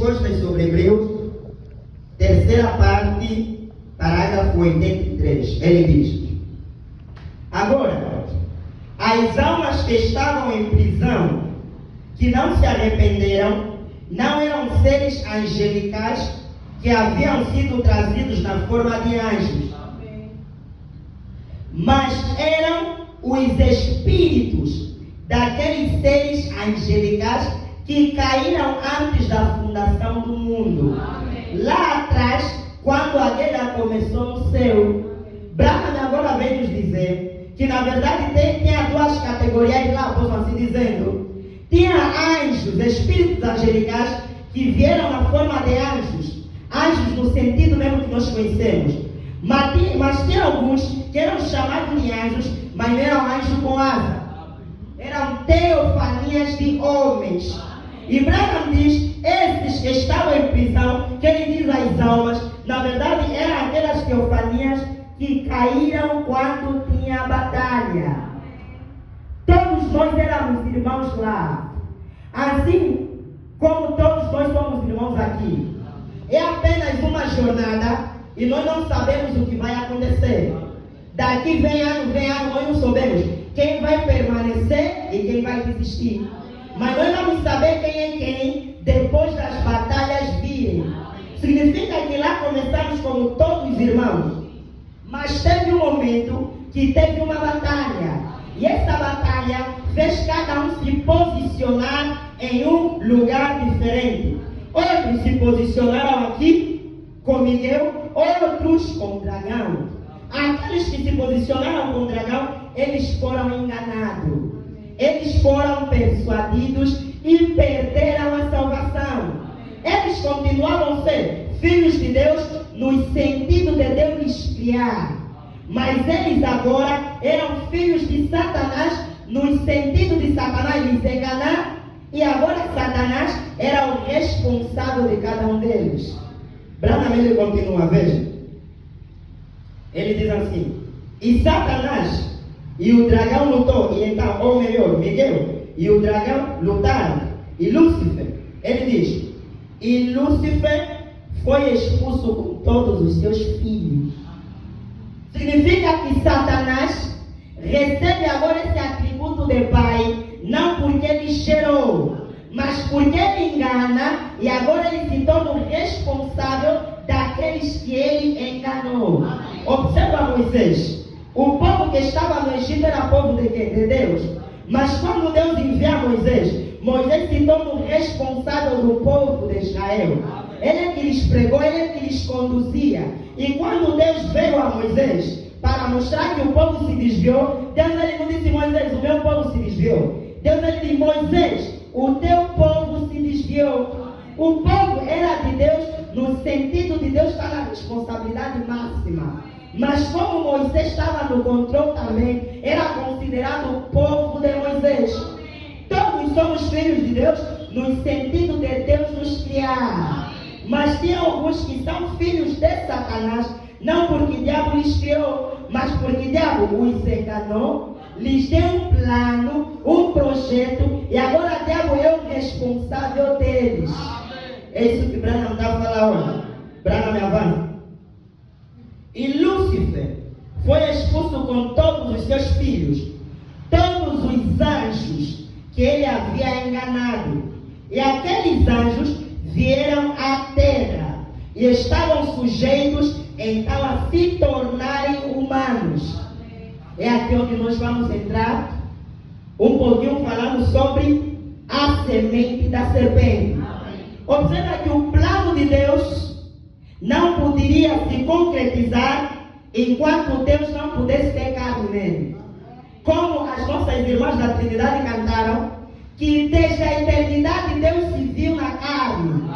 Respostas sobre Hebreus, terceira parte, parágrafo 83. Ele diz: agora, as almas que estavam em prisão, que não se arrependeram, não eram seres angelicais que haviam sido trazidos na forma de anjos, mas eram os espíritos daqueles seres angelicais que caíram antes da fundação do mundo. Amém. Lá atrás, quando a guerra começou no céu, Branham agora vem nos dizer que na verdade tinha duas categorias lá, posso assim dizendo. Tinha anjos, espíritos angelicais que vieram na forma de anjos, anjos no sentido mesmo que nós conhecemos. Mas tinha alguns que eram chamados de anjos, mas não eram anjos com asa. Eram teofanias de homens. E Branham diz, esses que estavam em prisão, que ele diz as almas, na verdade eram aquelas teofanias que caíram quando tinha batalha. Todos nós éramos irmãos lá. Assim como todos nós somos irmãos aqui. É apenas uma jornada e nós não sabemos o que vai acontecer. Daqui vem ano, nós não sabemos quem vai permanecer e quem vai desistir. Mas nós vamos saber quem é quem depois das batalhas virem. Significa que lá começamos como todos irmãos. Mas teve um momento que teve uma batalha. E essa batalha fez cada um se posicionar em um lugar diferente. Outros se posicionaram aqui com Miguel, outros com o dragão. Aqueles que se posicionaram com o dragão, eles foram enganados. Eles foram persuadidos e perderam a salvação. Eles continuavam a ser filhos de Deus no sentido de Deus lhes criar. Mas eles agora eram filhos de Satanás no sentido de Satanás lhes enganar. E agora Satanás era o responsável de cada um deles. Branham ele continua, veja. Ele diz assim: e Satanás e o dragão lutou, e então, ou melhor, Miguel e o dragão lutaram, e Lúcifer, ele diz, e Lúcifer foi expulso com todos os seus filhos. Significa que Satanás recebe agora esse atributo de pai, não porque ele gerou, mas porque ele engana, e agora ele se torna o responsável daqueles que ele enganou. Observa Moisés. O povo que estava no Egito era povo de quê? De Deus. Mas quando Deus envia Moisés, Moisés se torna o responsável do povo de Israel. Ele é que lhes pregou, ele é que lhes conduzia. E quando Deus veio a Moisés para mostrar que o povo se desviou, Deus ele não disse: Moisés, o meu povo se desviou. Deus ele disse: Moisés, o teu povo se desviou. O povo era de Deus, no sentido de Deus estar na responsabilidade máxima. Mas como Moisés estava no controle também, era considerado o povo de Moisés. Todos somos filhos de Deus no sentido de Deus nos criar. Mas tem alguns que são filhos de Satanás, não porque o diabo lhes criou, mas porque o diabo os enganou, lhes deu um plano, um projeto, e agora o diabo é o responsável deles. É isso que Branham está falando hoje. Branham me avança. E Lúcifer foi expulso com todos os seus filhos, todos os anjos que ele havia enganado. E aqueles anjos vieram à terra e estavam sujeitos então a se tornarem humanos. É aqui onde nós vamos entrar um pouquinho falando sobre a semente da serpente. Observa que o plano de Deus não poderia se concretizar enquanto Deus não pudesse ter carne nele. Como as nossas irmãs da Trindade cantaram, que desde a eternidade Deus se viu na carne.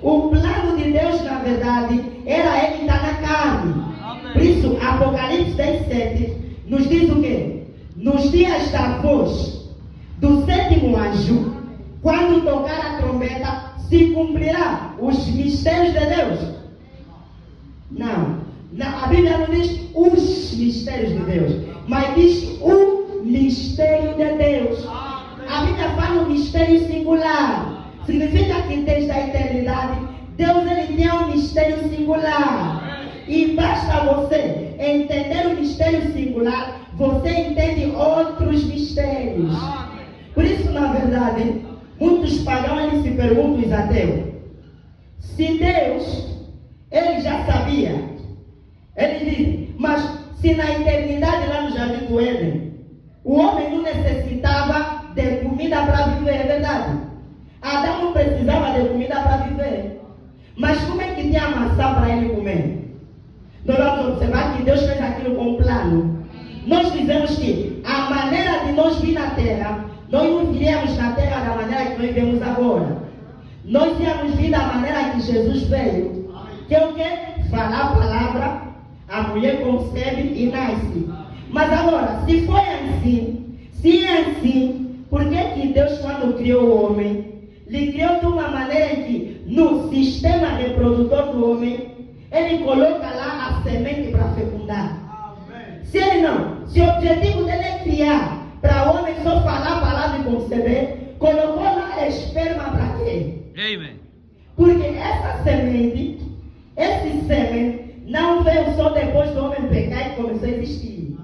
O plano de Deus, na verdade, era ele estar na carne. Por isso, Apocalipse 10:7 nos diz o quê? Nos dias da voz do sétimo anjo, quando tocar a trombeta, se cumprirá os mistérios de Deus. Não, a Bíblia não diz os mistérios de Deus, mas diz o mistério de Deus. A Bíblia fala um mistério singular. significa que desde a eternidade, Deus ele tem um mistério singular. E basta você entender o mistério singular, você entende outros mistérios. Por isso, na verdade, muitos pagãos eles se perguntam, os ateus, se Deus, ele já sabia. Ele diz, mas se na eternidade lá no Jardim do Éden, o homem não necessitava de comida para viver, é verdade. Adão não precisava de comida para viver. Mas como é que tinha maçã para ele comer? Nós vamos observar que Deus fez aquilo com um plano. Nós dizemos que a maneira de nós vir na terra, nós não viríamos na terra da maneira que nós vemos agora. Nós íamos vir da maneira que Jesus veio. Que é o quê? Falar a palavra, a mulher concebe e nasce. Mas agora, se foi assim, se é assim, por que Deus, quando criou o homem, ele criou de uma maneira em que no sistema reprodutor do homem, ele coloca lá a semente para fecundar. Se ele não, se o objetivo dele é criar, para o homem só falar a palavra e conceber, colocou lá esperma para quê? Amen. Porque essa semente, esse sêmen, não veio só depois do homem pecar e começou a existir.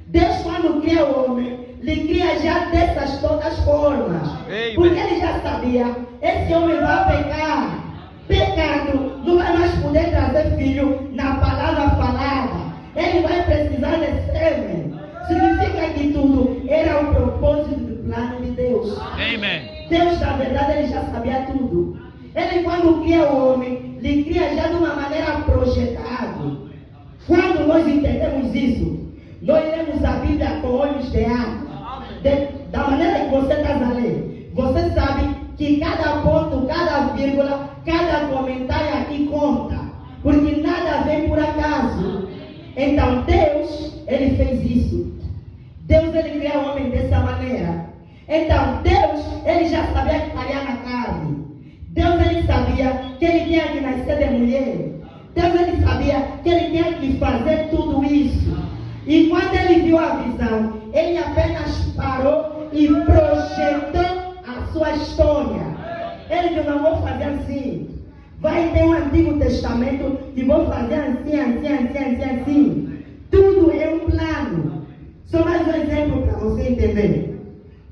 Deus, quando cria o homem, ele cria já dessas todas formas. Amen. Porque ele já sabia, esse homem vai pecar. Pecado, não vai mais poder trazer filho na palavra falada. Ele vai precisar de sêmen. Significa que tudo era o propósito do plano de Deus. Amen. Deus, na verdade, ele já sabia tudo. Ele, quando cria o homem, ele cria já de uma maneira projetada. Quando nós entendemos isso, nós lemos a Bíblia com olhos de água. Da maneira que você está a ler, você sabe que cada ponto, cada vírgula, cada comentário aqui conta. Porque nada vem por acaso. Então Deus, ele fez isso. Deus, ele cria o homem dessa maneira. Então Deus, ele já sabia que estaria na carne. Deus, ele sabia que ele tinha que nascer de mulher. Deus, ele sabia que ele tinha que fazer tudo isso. E quando ele viu a visão, ele apenas parou e projetou a sua história. Ele disse, não vou fazer assim. Vai ter um Antigo Testamento e vou fazer assim. Tudo é um plano. Só mais um exemplo para você entender.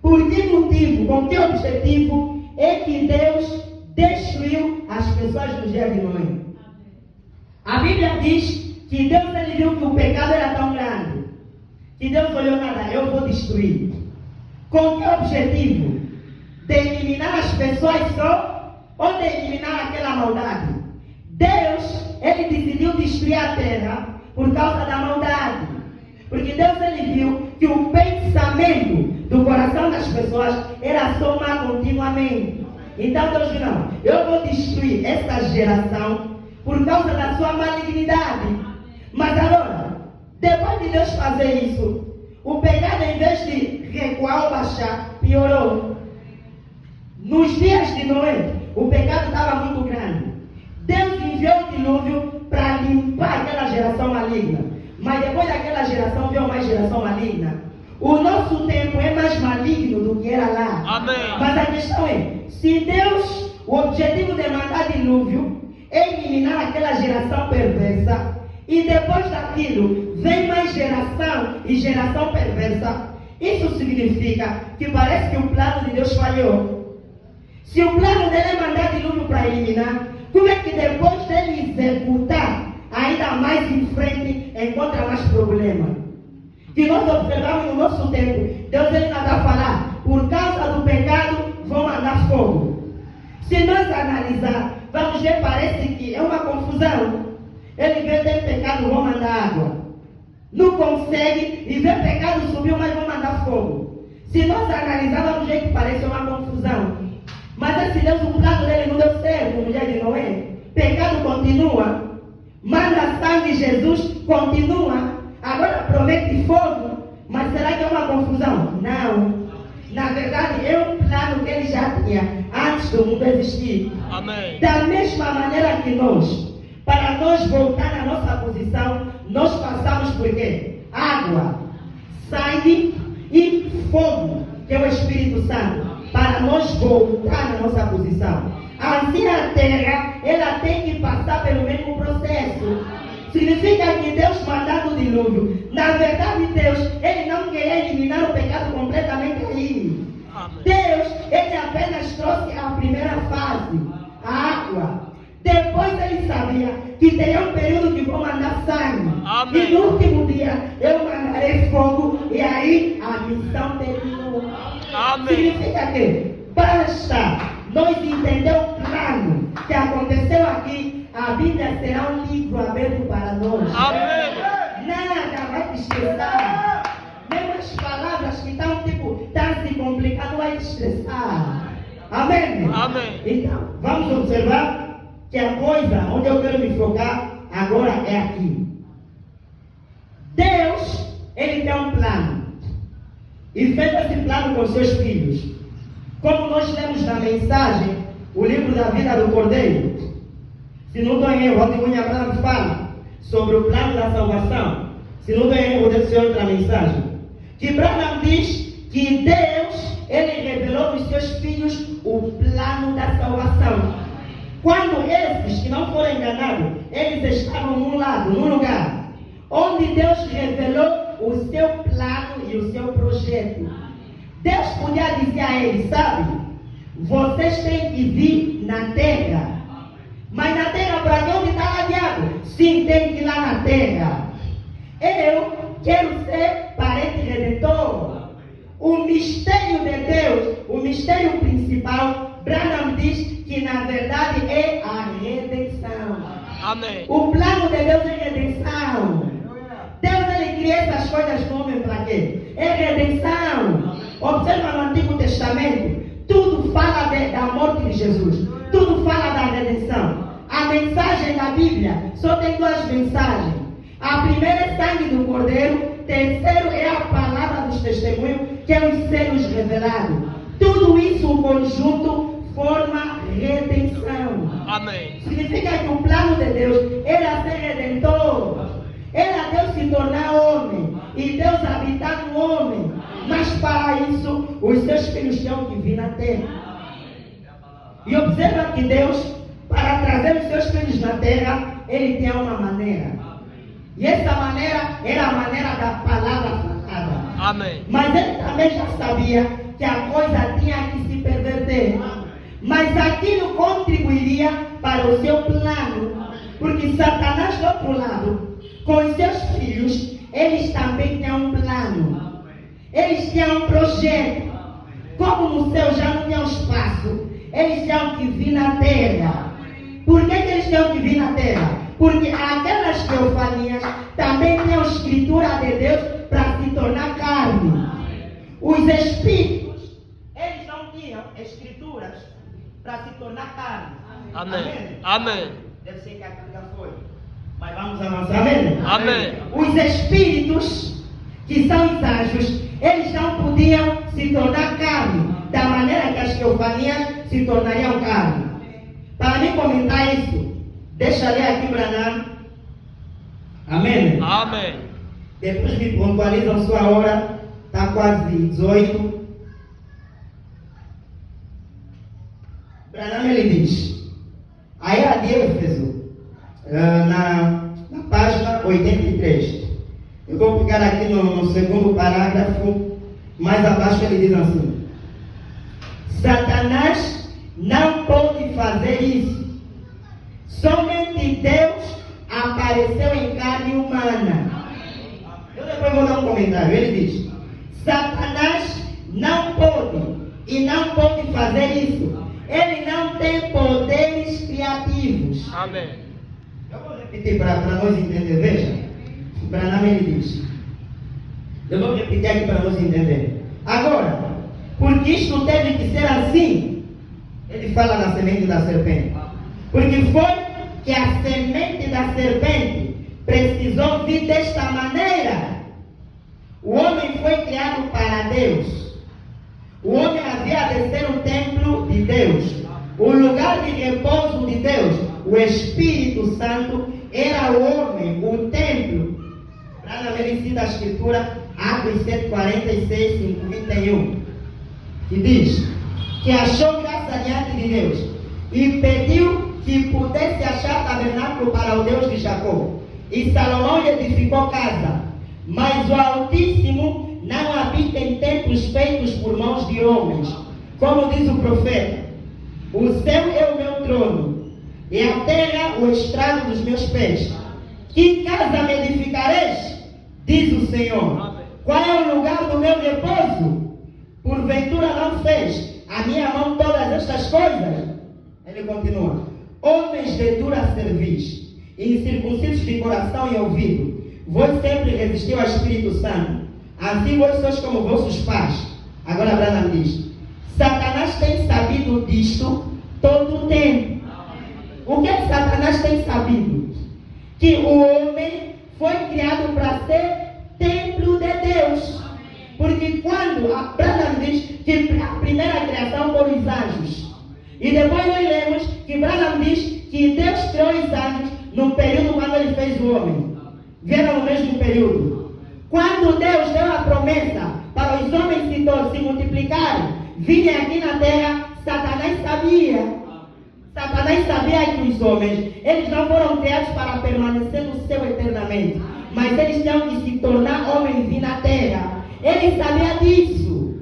Por que motivo, com que objetivo é que Deus destruiu as pessoas do dia de Noé? A Bíblia diz que Deus, ele viu que o pecado era tão grande, que Deus olhou, nada, eu vou destruir. Com que objetivo? De eliminar as pessoas só, ou de eliminar aquela maldade? Deus, ele decidiu destruir a terra por causa da maldade. Porque Deus, ele viu que o pensamento do coração das pessoas era só mal continuamente. Então Deus disse, não, eu vou destruir esta geração por causa da sua malignidade. Mas agora, depois de Deus fazer isso, o pecado, em vez de recuar ou baixar, piorou. Nos dias de Noé, o pecado estava muito grande. Deus enviou o dilúvio para limpar aquela geração maligna. Mas depois daquela geração, veio mais geração maligna. O nosso tempo é mais maligno do que era lá. Amém. Mas a questão é, se Deus, o objetivo de mandar dilúvio é eliminar aquela geração perversa, e depois daquilo vem mais geração e geração perversa, isso significa que parece que o plano de Deus falhou. Se o plano dele é mandar dilúvio para eliminar, como é que depois dele executar, ainda mais em frente, encontra mais problema? Que nós observamos no nosso tempo, Deus, ele não vai falar, por causa do pecado, vão mandar fogo. Se nós analisar, vamos ver, parece que é uma confusão. Ele vê tem pecado, vão mandar água. Não consegue, e vê pecado subiu, mas vão mandar fogo. Se nós analisar, vamos ver que parece uma confusão. Mas esse Deus, o plano dele não deu certo no dia de Noé. Pecado continua. Manda sangue, Jesus continua. Agora promete fogo. Mas será que é uma confusão? Não. Na verdade, é um plano que ele já tinha antes do mundo existir. Amém. Da mesma maneira que nós, para nós voltar na nossa posição, nós passamos por quê? Água, sangue e fogo, que é o Espírito Santo. para nós voltar na nossa posição. Assim a terra, ela tem que passar pelo mesmo processo. Significa que Deus mandando o dilúvio, na verdade Deus, Ele não queria eliminar o pecado completamente aí. Deus, Ele apenas trouxe a primeira fase, a água. Depois Ele sabia que teria um período que vou mandar sangue. Amém. E no último dia eu mandarei fogo e aí a missão terminou. Amém. Significa que basta nós entender o plano que aconteceu aqui, a Bíblia será um livro aberto para nós. Amém. Nada vai te estressar. Mesmo as palavras que estão se complicando vai te estressar. Amém? Amém. Então, vamos observar que a coisa onde eu quero me focar agora é aqui. Deus, Ele tem um plano. E fez esse plano com seus filhos. Como nós lemos na mensagem, o livro da vida do Cordeiro. Se não estou em erro, o Testemunho Abraão fala sobre o plano da salvação. Se não estou em erro, deve ser outra mensagem. Que Branham diz que Deus, Ele revelou aos seus filhos o plano da salvação. Quando esses que não foram enganados, eles estavam num lado, num lugar, onde Deus revelou o seu plano e o seu projeto. Deus podia dizer a eles, sabe, vocês têm que vir na terra. Mas na terra, para onde está ladeado? Sim, tem que ir lá na terra. Eu quero ser parente redentor. O mistério de Deus, o mistério principal, Branham diz que na verdade é a redenção. Amém. O plano de Deus é redenção. Deus, Ele cria essas coisas no homem para quê? É redenção. Observa no Antigo Testamento, tudo fala da morte de Jesus. Tudo fala da redenção. A mensagem da Bíblia só tem duas mensagens. A primeira é sangue do Cordeiro. Terceiro é a palavra dos testemunhos, que é os selos revelados. Tudo isso, o conjunto, forma redenção. Amém. Significa que o plano de Deus era ser redentor. Era Deus se tornar homem. E Deus habitar no homem. Mas para isso, os seus filhos tinham que vir na terra. E observa que Deus, para trazer os seus filhos na terra, Ele tem uma maneira. E essa maneira era a maneira da palavra falada. Amém. Mas Ele também já sabia que a coisa tinha que se perverter. Mas aquilo contribuiria para o seu plano. Porque Satanás, do outro lado, com os seus filhos, eles também têm um plano. Eles têm um projeto. Como no céu já não tinha espaço, eles tinham que vir na terra. Por que eles tinham que vir na terra? Porque aquelas teofanias também têm a escritura de Deus para se tornar carne. Os espíritos, eles não tinham escrituras para se tornar carne. Amém. Amém. Deve ser que a carga foi. Mas vamos avançar. Amém? Amém. Os espíritos, que são os anjos, eles não podiam se tornar carne, da maneira que as teofanias se tornariam carne. Para mim comentar isso, deixa ler aqui Branham. Amém? Amém. Depois me pontualizam sua hora, está quase 18. Branham ele diz, a era de Éfeso, na página 83. Eu vou pegar aqui no segundo parágrafo, mais abaixo ele diz assim: Satanás não pode fazer isso. Somente Deus apareceu em carne humana. Eu depois vou dar um comentário. Ele diz: Satanás não pode e não pode fazer isso. Ele não tem poderes criativos. Amém. Eu vou repetir para nós entender. Veja, Branham ele diz. Eu vou repetir aqui para nós entender. Agora, porque isto teve que ser assim, ele fala da semente da serpente. Porque foi que a semente da serpente precisou vir desta maneira. O homem foi criado para Deus. O homem havia de ser o templo de Deus, o lugar de repouso de Deus. O Espírito Santo era o homem, o templo. Para na cita a escritura, Atos 7:46, 51, que diz: que achou graça diante de Deus e pediu que pudesse achar tabernáculo para o Deus de Jacó. E Salomão lhe edificou casa. Mas o Altíssimo não habita em templos feitos por mãos de homens. Como diz o profeta: o céu é o meu trono, e a terra o estrado dos meus pés. Que casa me edificareis? Diz o Senhor. Qual é o lugar do meu repouso? Porventura não fez a minha mão todas estas coisas? Ele continua: homens de dura cerviz, incircuncisos de coração e ouvido, vós sempre resistiu ao Espírito Santo. Assim vós sois como vossos pais. Agora Abraão diz: Satanás tem sabido disto todo o tempo. O que Satanás tem sabido? Que o homem foi criado para ser templo de Deus. Porque quando Abraão diz que a primeira criação foram os anjos, e depois nós lemos que Abraão diz que Deus criou os anjos no período quando ele fez o homem. Vieram no mesmo período. Quando Deus deu a promessa para os homens se multiplicarem, virem aqui na terra, Satanás sabia. Satanás sabia que os homens, eles não foram criados para permanecer no céu eternamente, mas eles tinham que se tornar homens e vir na terra. Ele sabia disso.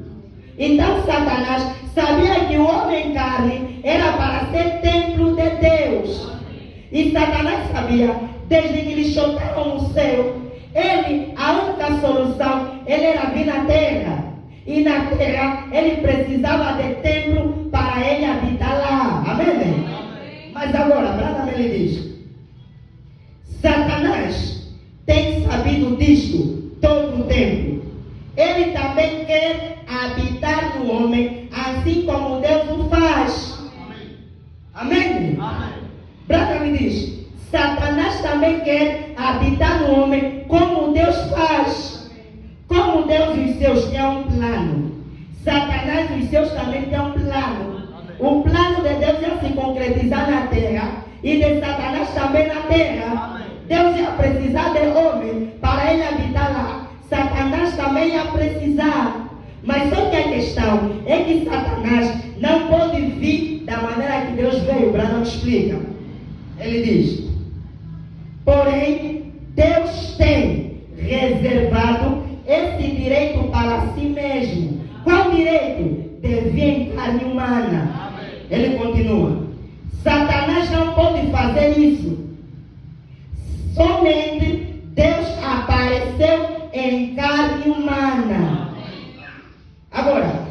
Então Satanás sabia que o homem carne era para ser templo de Deus. E Satanás sabia, desde que eles chocaram no céu, a única solução, ele era vir na terra. E na terra, ele precisava de templo para ele habitar lá. Amém? Mas agora, Abraão ele diz: Satanás tem sabido disto todo o tempo. Ele também quer habitar no homem, assim como Deus o faz. Amém? Abraão me diz: Satanás também quer habitar no homem como Deus faz. Como Deus e os seus têm um plano, Satanás e os seus também têm um plano. O plano de Deus ia se concretizar na terra e de Satanás também na terra. Deus ia precisar de homem para ele habitar lá. Satanás também ia precisar. Mas só que a questão é que Satanás não pode vir da maneira que Deus veio. Abraão explica. Ele diz: porém, Deus tem reservado esse direito para si mesmo. Qual direito? De vir em carne humana. Ele continua: Satanás não pode fazer isso. Somente Deus apareceu em carne humana. Agora,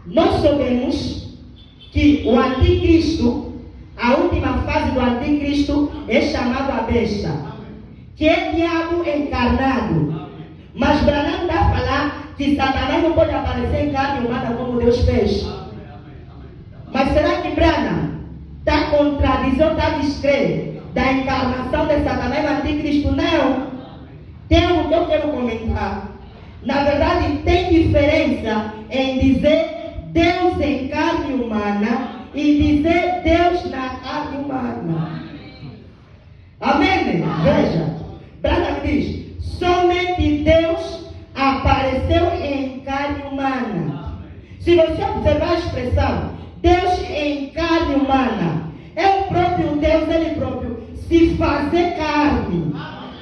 nós sabemos que o anticristo, a última fase do anticristo, é chamado a besta, que é diabo encarnado. Mas Branham está a falar que Satanás não pode aparecer em carne humana como Deus fez. Mas será que Branham está contradizendo, está descrendo da encarnação de Satanás no anticristo? Não. Tem algo que eu quero comentar. Na verdade, tem diferença em dizer Deus em carne humana e dizer Deus na carne humana. Amém? Veja, Branham diz: somente Deus apareceu em carne humana. Se você observar a expressão Deus em carne humana, é o próprio Deus, ele próprio, se fazer carne.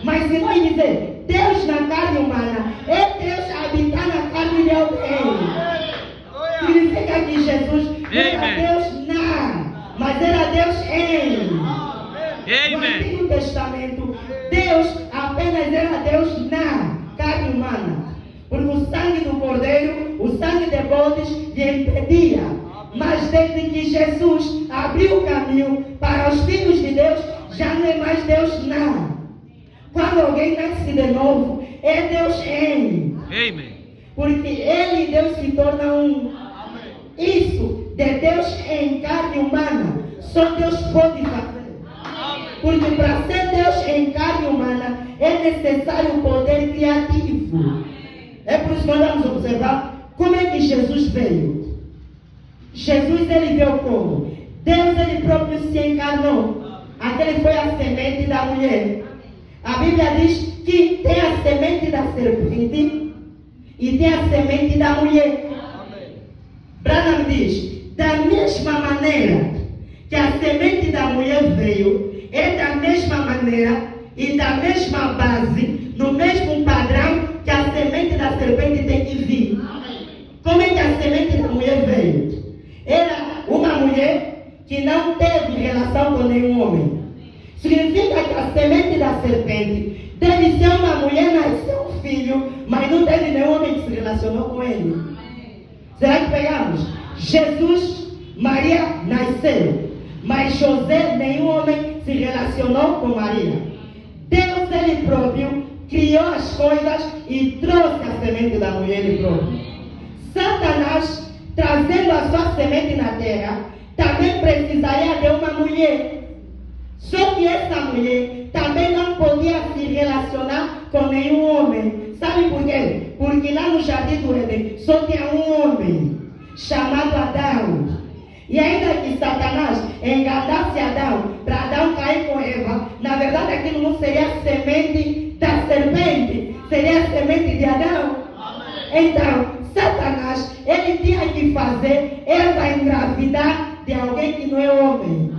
Mas se nós dizer Deus na carne humana, é Deus habitar na carne de alguém. Significa que Jesus era Deus na, mas era Deus em. No Antigo Testamento, Deus apenas era Deus na carne humana. Porque o sangue do cordeiro, o sangue de bodes lhe impedia. Mas desde que Jesus abriu o caminho para os filhos de Deus, já não é mais Deus na. Quando alguém nasce de novo, é Deus em. Porque ele e Deus se tornam um. Isso de Deus em carne humana, só Deus pode fazer. Porque para ser Deus em carne humana, é necessário o poder criativo. É por isso que nós vamos observar como é que Jesus veio. Jesus, ele veio como? Deus, ele próprio se encarnou. Aquele foi a semente da mulher. A Bíblia diz que tem a semente da serpente e tem a semente da mulher. Branham diz: Da mesma maneira que a semente da mulher veio, é da mesma maneira e da mesma base, no mesmo padrão que a semente da serpente tem que vir. Como é que a semente da mulher veio? Era uma mulher que não teve relação com nenhum homem. Significa que a semente da serpente deve ser uma mulher, nasceu um filho, mas não teve nenhum homem que se relacionou com ele. Será que pegamos? Jesus, Maria nasceu, mas José, nenhum homem se relacionou com Maria. Deus, ele próprio, criou as coisas e trouxe a semente da mulher ele próprio. Satanás, trazendo a sua semente na terra, também precisaria de uma mulher. Só que essa mulher também não podia se relacionar com nenhum homem. Sabe por quê? Porque lá no Jardim do Éden só tinha um homem, chamado Adão. E ainda que Satanás enganasse Adão, para Adão cair com Eva, na verdade aquilo não seria a semente da serpente, seria a semente de Adão. Então, Satanás, ele tinha que fazer Eva engravidar de alguém que não é homem.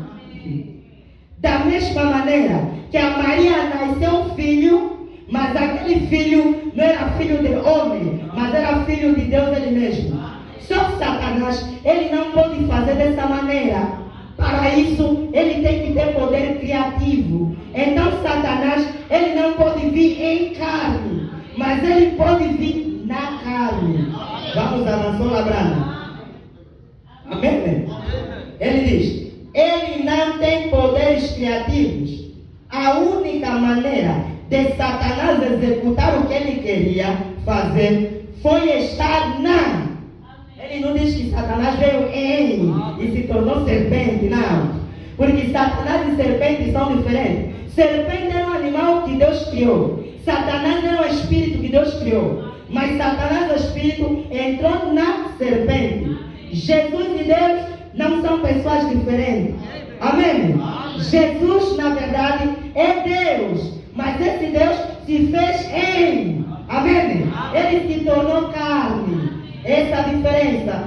Da mesma maneira que a Maria nasceu um filho, mas aquele filho não era filho de homem, mas era filho de Deus ele mesmo. Só que Satanás, ele não pode fazer dessa maneira. Para isso, ele tem que ter poder criativo. Então, Satanás, ele não pode vir em carne, mas ele pode vir na carne. Vamos avançar lá, Brana. Amém? Ele diz, ele não tem poderes criativos. A única maneira de Satanás executar o que ele queria fazer foi estar na. Ele não diz que Satanás veio em e se tornou serpente, não. Porque Satanás e serpente são diferentes. Serpente é um animal que Deus criou. Satanás é um espírito que Deus criou. Mas Satanás, o espírito, entrou na serpente. Jesus e Deus não são pessoas diferentes. Amém? Jesus, na verdade, é Deus. Mas esse Deus se fez em. Amém? Ele se tornou carne. Essa é a diferença.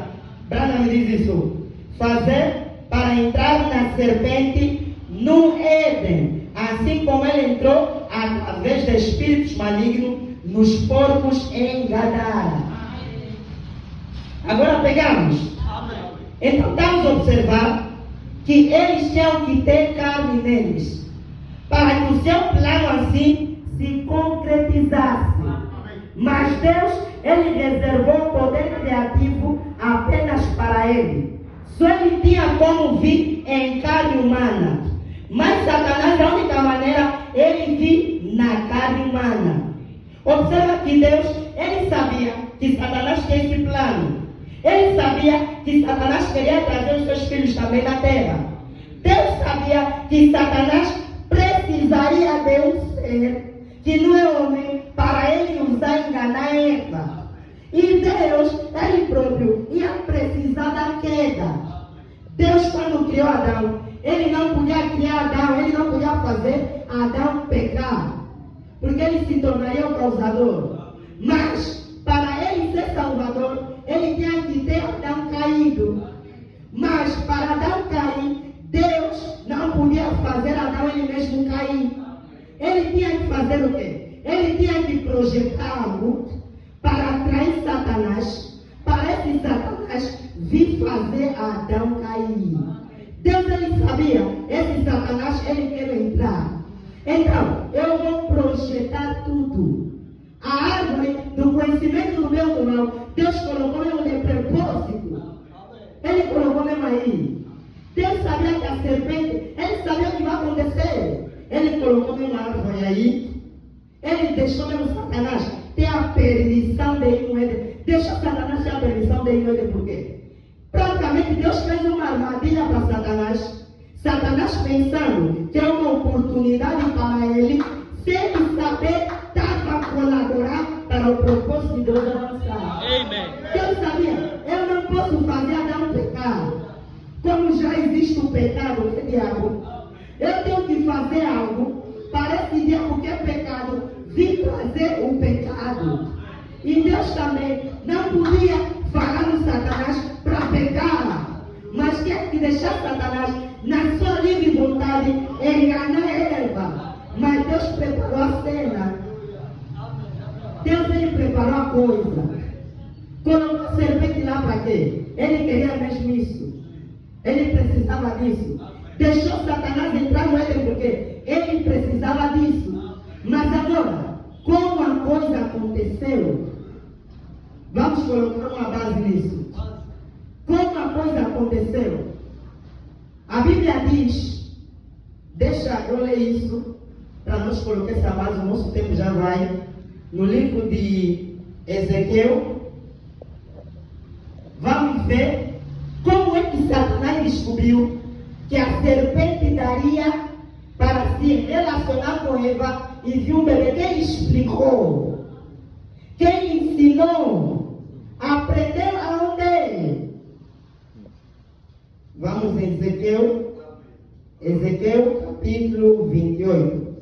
Brana me diz isso. Fazer para entrar na serpente no Éden. Assim como ele entrou através de espíritos malignos nos porcos em Gadara. Agora pegamos. Então vamos observar que eles tinham que ter carne neles, para que o seu plano assim se concretizasse. Mas Deus, ele reservou o poder criativo apenas para ele. Só ele tinha como vir em carne humana. Mas Satanás, a única maneira, ele vir na carne humana. Observa que Deus, ele sabia que Satanás tinha esse plano. Ele sabia que Satanás queria trazer os seus filhos também na terra. Deus sabia que Satanás precisaria de um ser que não é homem para ele usar e enganar Eva. E Deus, ele próprio, ia precisar da queda. Deus, quando criou Adão, ele não podia criar Adão, ele não podia fazer Adão pecar, porque ele se tornaria o causador. Mas, para ele ser salvador, ele tinha que ter Adão caído. Mas, para Adão cair, Deus não podia fazer Adão ele mesmo cair. Ele tinha que fazer o quê? Ele tinha que projetar algo para atrair Satanás, para esse Satanás vir fazer Adão cair. Deus, ele sabia, esse Satanás, ele quer entrar. Então, eu vou projetar tudo. A árvore do conhecimento do bem e do mal, Deus colocou mesmo de propósito. Ele colocou mesmo aí. Deus sabia que a serpente, ele sabia o que vai acontecer. Ele colocou mesmo a árvore aí. Ele deixou mesmo Satanás ter a permissão de ir no Éden. Deixou Satanás ter a permissão de ir no Éden por quê? Praticamente Deus fez uma armadilha para Satanás. Satanás pensando que é uma oportunidade para ele, sem saber, estava a colaborar para o propósito de Deus avançar. Amen. Deus sabia, eu não posso fazer Adão pecar. Como já existe o pecado, que diabo? Eu tenho que fazer algo para esse diabo que é pecado vir trazer o pecado. E Deus também não podia falar no Satanás para pecar. Mas Deus preparou a cena. Deus ele preparou a coisa. Colocou a serpente lá para quê? Ele queria mesmo isso. Ele precisava disso. Deixou Satanás entrar no Éden porque ele precisava disso. Mas agora, como a coisa aconteceu, vamos colocar uma base nisso. Como a coisa aconteceu? A Bíblia diz, deixa eu ler isso, para nós colocar essa base, o nosso tempo já vai, no livro de Ezequiel. Vamos ver como é que Satanás descobriu que a serpente daria para se relacionar com Eva e viu um bebê. Quem explicou? Quem ensinou? Aprendeu aonde? Vamos em Ezequiel capítulo 28.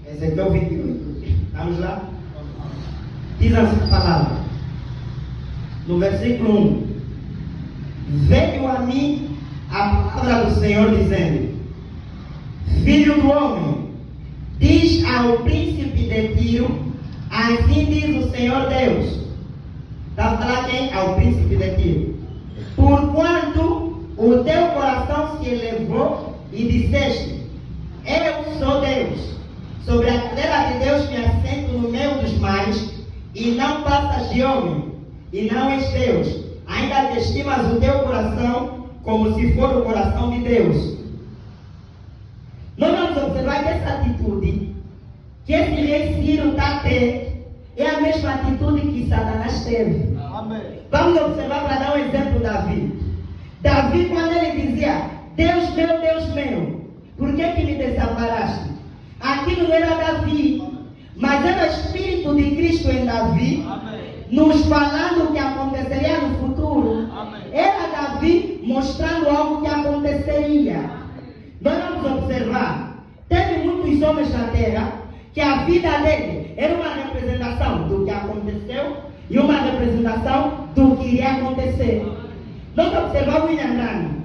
Ezequiel 28. Vamos lá? Diz assim a palavra. No versículo 1. Veio a mim a palavra do Senhor dizendo: Filho do homem, diz ao príncipe de Tiro, assim diz o Senhor Deus. Está a falar quem? Ao príncipe de Tiro. Porquanto o teu coração se elevou e disseste: Eu sou Deus. Sobre a cadeira de Deus me assento no meio dos mares, e não passas de homem, e não és Deus. Ainda te estimas o teu coração como se for o coração de Deus. Nós vamos observar que essa atitude que esse rei Ciro está a ter é a mesma atitude que Satanás teve. Amém. Vamos observar para dar um exemplo Davi. Davi, quando ele dizia: Deus meu, por que me desamparaste? Aquilo não era Davi, mas era o Espírito de Cristo em Davi. Amém. Nos falando o que aconteceria no futuro. Amém. Era Davi mostrando algo que aconteceria. Nós vamos observar, teve muitos homens na terra que a vida dele era uma representação do que aconteceu e uma representação do que iria acontecer. Nós observamos William Branham.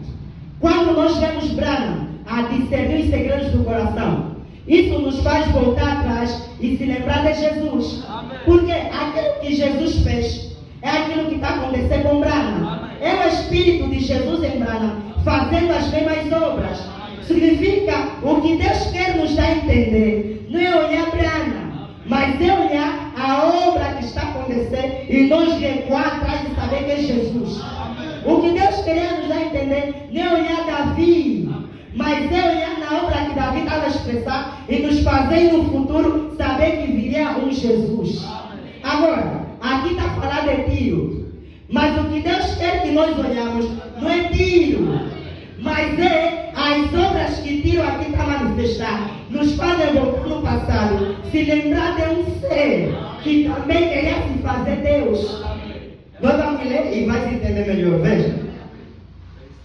Quando nós vemos Branham a discernir os segredos do coração, isso nos faz voltar atrás e se lembrar de Jesus. Amém. Porque aquilo que Jesus fez é aquilo que está acontecendo com Branham. Amém. É o Espírito de Jesus em Branham fazendo as mesmas obras. Amém. Significa, o que Deus quer nos dar a entender não é olhar Branham, mas é olhar a obra que está acontecendo e nós recuar atrás de saber que é Jesus. Amém. O que Deus queria nos dar a entender não é olhar Davi, mas é olhar na obra que Davi estava a expressar e nos fazer no futuro saber que viria um Jesus. Agora, aqui está falando de Tiro, mas o que Deus quer que nós olhamos não é Tiro, mas é as obras que Tiro aqui está a manifestar. Nos fazem voltar no passado, se lembrar de um ser que também queria se fazer Deus. Nós vamos ler e vai se entender melhor. Veja,